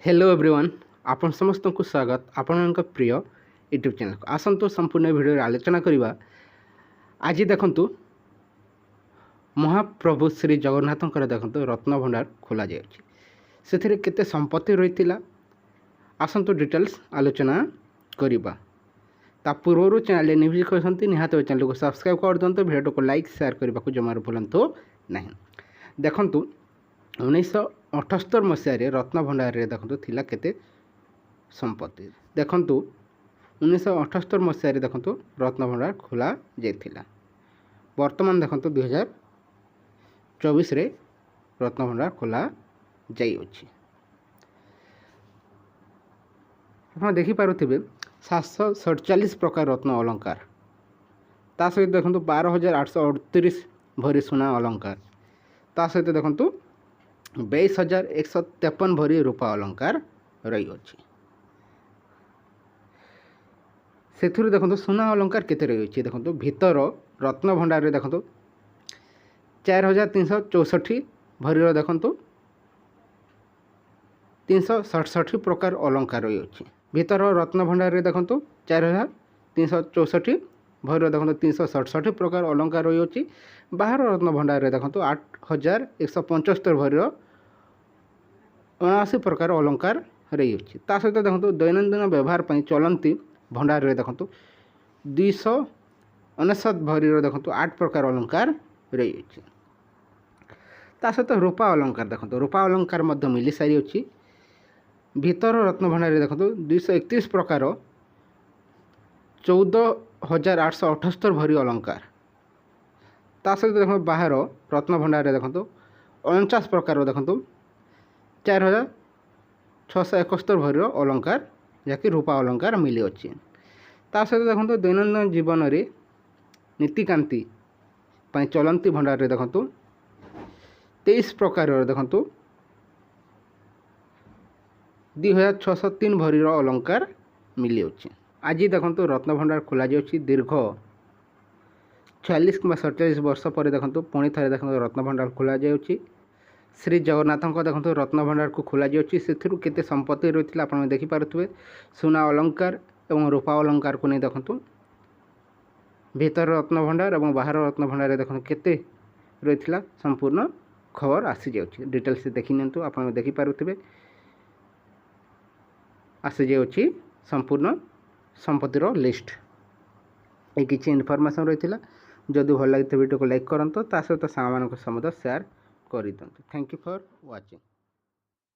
Hello everyone आपण समस्त को स्वागत आपण प्रिय यूट्यूब चैनल को आसतु संपूर्ण वीडियो आलोचना करवा। आज देखंतु महाप्रभु श्री जगन्नाथ देखंतु रत्न भंडार खोल जाए केते संपत्ति रही आसतु डिटेल्स आलोचना करवा। ता पूर्व चैनल न्यूज करते निहात चैनल को सब्सक्राइब कर दिंतु, वीडियो को लाइक शेयर करने को जमार भूलु ना। देखंतु 1978 मसीह रत्न भंडार देखो थिला केते संपत्ति देखंतु 1978 मसीह देखंतु रत्न भंडार खोला जाइथिला। वर्तमान देखंतु 2024 रे रत्न भंडार खोला जाई अछि। आपण देखि पारुथिबे 747 प्रकार रत्न अलंकार, ता सहित देखंतु 12838 भरी सुना अलंकार, ता सहित देखंतु 22,153 भरी रूपा अलंकार रही अछि। सेथुर देखंतु सुना अलंकार केते रही अछि देखंतु भीतर रत्न भंडार रे देखंतु 4,364 भरी देखंतु 367 प्रकार अलंकार रही अछि। भीतर रत्न भंडार रे देखंतु 4,364 भरी देखंतु 367 प्रकार अलंकार रही अछि। बाहर रत्न भंडार रे देखंतु 8,175 भरी 79 प्रकार अलंकार रही अछि। ता सहित देखंतु दैनंदिन व्यवहार पई चलंती भंडार रे देखंतु 299 भरी देखंतु 8 प्रकार अलंकार रही अछि। ता सहित रूपा अलंकार देखंतु रूपा अलंकार मध्य मिली सारी अछि। भीतर रत्न भंडार रे देखंतु 231 प्रकार 14,878 भरी अलंकार, ता सहित देखंतु बाहर रत्न भंडार रे देखंतु 49 प्रकार देखंतु 4,671 भरी अलंकार जहाँकि रूपा अलंकार मिली अच्छी। ता सहित देखंतु दैनंदिन जीवन में नीतिकांति चलंती भंडार रे देखंतु 23 प्रकार देखंतु 2,603 भरी अलंकार मिली अच्छी। आज देखंतु रत्न भंडार खोल जाउछि। दीर्घ 46 कि 47 वर्ष पर देखंतु पुणी थे देखंतु रत्न भंडार खोल जाउछि। श्री जगन्नाथ देखो रत्न भंडार को खोल जाउछि। सेथिरु केते संपत्ति रही आपन देखि पारुथिबे। सुना अलंकार एवं रूपा अलंकार को नहीं देखंतु भीतर रत्न भंडार एवं बाहर रत्न भंडार देखंतु केते रही संपूर्ण खबर आसी जाउछि। डिटेल्स देखि नियंतु आपन देखि पारुथिबे। आसी जाउछि संपूर्ण संपत्तिर लिस्ट। ए किछि इनफॉरमेशन रही। जदि भल लगे वीडियो को लाइक करंतु, ता सहित सामान को समझ शेयर कर दिंतु। Thank you for watching.